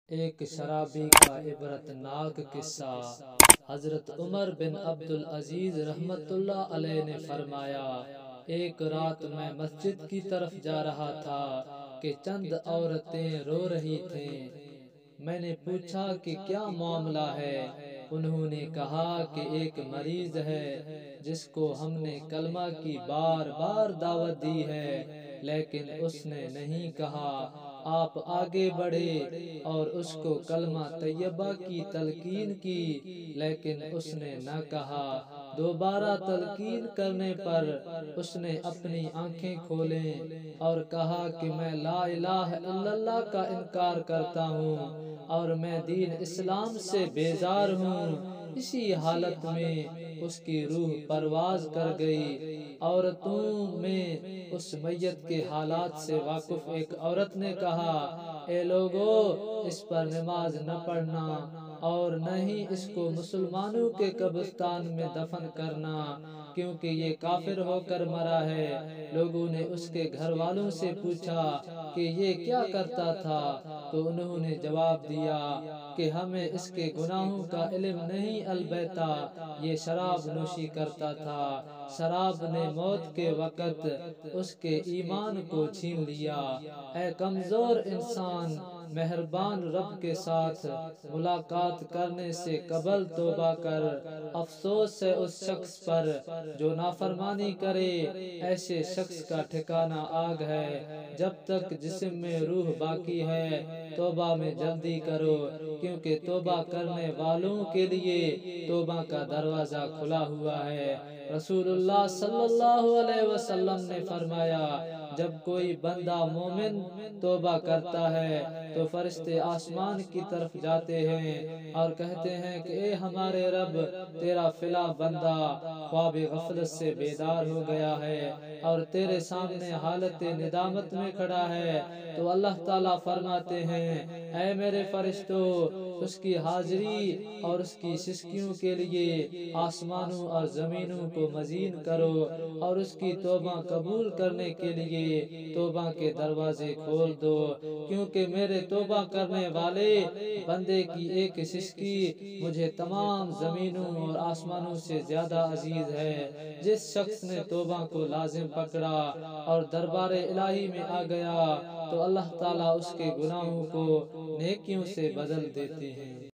ایک شرابی کا عبرتناک قصہ۔ حضرت عمر بن عبدالعزیز رحمت اللہ علیہ نے فرمایا، ایک رات میں مسجد کی طرف جا رہا تھا کہ چند عورتیں رو رہی تھیں۔ میں نے پوچھا کہ کیا معاملہ ہے؟ انہوں نے کہا کہ ایک مریض ہے جس کو ہم نے کلمہ کی بار بار دعوت دی ہے، لیکن اس نے نہیں کہا۔ آپ آگے بڑھے اور اس کو کلمہ طیبہ کی تلقین کی، لیکن اس نے نہ کہا۔ دوبارہ تلقین کرنے پر اس نے اپنی آنکھیں کھولیں اور کہا کہ میں لا الہ الا اللہ کا انکار کرتا ہوں اور میں دین اسلام سے بیزار ہوں۔ اسی حالت میں اس کی روح پرواز کر گئی۔ عورتوں میں اس میت کے حالات سے واقف ایک عورت نے کہا، اے لوگو، اس پر نماز نہ پڑھنا اور نہ ہی اس کو مسلمانوں کے قبرستان میں دفن کرنا، کیونکہ یہ کافر ہو کر مرا ہے۔ لوگوں نے اس کے گھر والوں سے پوچھا کہ یہ کیا کرتا تھا، تو انہوں نے جواب دیا کہ ہمیں اس کے گناہوں کا علم نہیں، البتہ یہ شراب نوشی کرتا تھا۔ شراب نے موت کے وقت اس کے ایمان کو چھین لیا۔ اے کمزور انسان، مہربان رب کے ساتھ ملاقات کرنے سے قبل توبہ کر۔ افسوس ہے اس شخص پر جو نافرمانی کرے، ایسے شخص کا ٹھکانہ آگ ہے۔ جب تک جسم میں روح باقی ہے، توبہ میں جلدی کرو، کیونکہ توبہ کرنے والوں کے لیے توبہ کا دروازہ کھلا ہوا ہے۔ رسول اللہ صلی اللہ علیہ وسلم نے فرمایا، جب کوئی بندہ مومن توبہ کرتا ہے تو فرشتے آسمان کی طرف جاتے ہیں اور کہتے ہیں کہ اے ہمارے رب، تیرا فلاں بندہ خواب غفلت سے بیدار ہو گیا ہے اور تیرے سامنے حالت ندامت میں کھڑا ہے۔ تو اللہ تعالیٰ فرماتے ہیں، اے میرے فرشتوں، اس کی حاضری اور اس کی سسکیوں کے لیے آسمانوں اور زمینوں کو مزین کرو اور اس کی توبہ قبول کرنے کے لیے توبہ کے دروازے کھول دو، کیونکہ میرے توبہ کرنے والے بندے کی ایک سسکی مجھے تمام زمینوں اور آسمانوں سے زیادہ عزیز ہے۔ جس شخص نے توبہ کو لازم پکڑا اور دربار الہی میں آ گیا تو اللہ تعالیٰ اس کے گناہوں کو نیکیوں سے بدل دیتے ہیں۔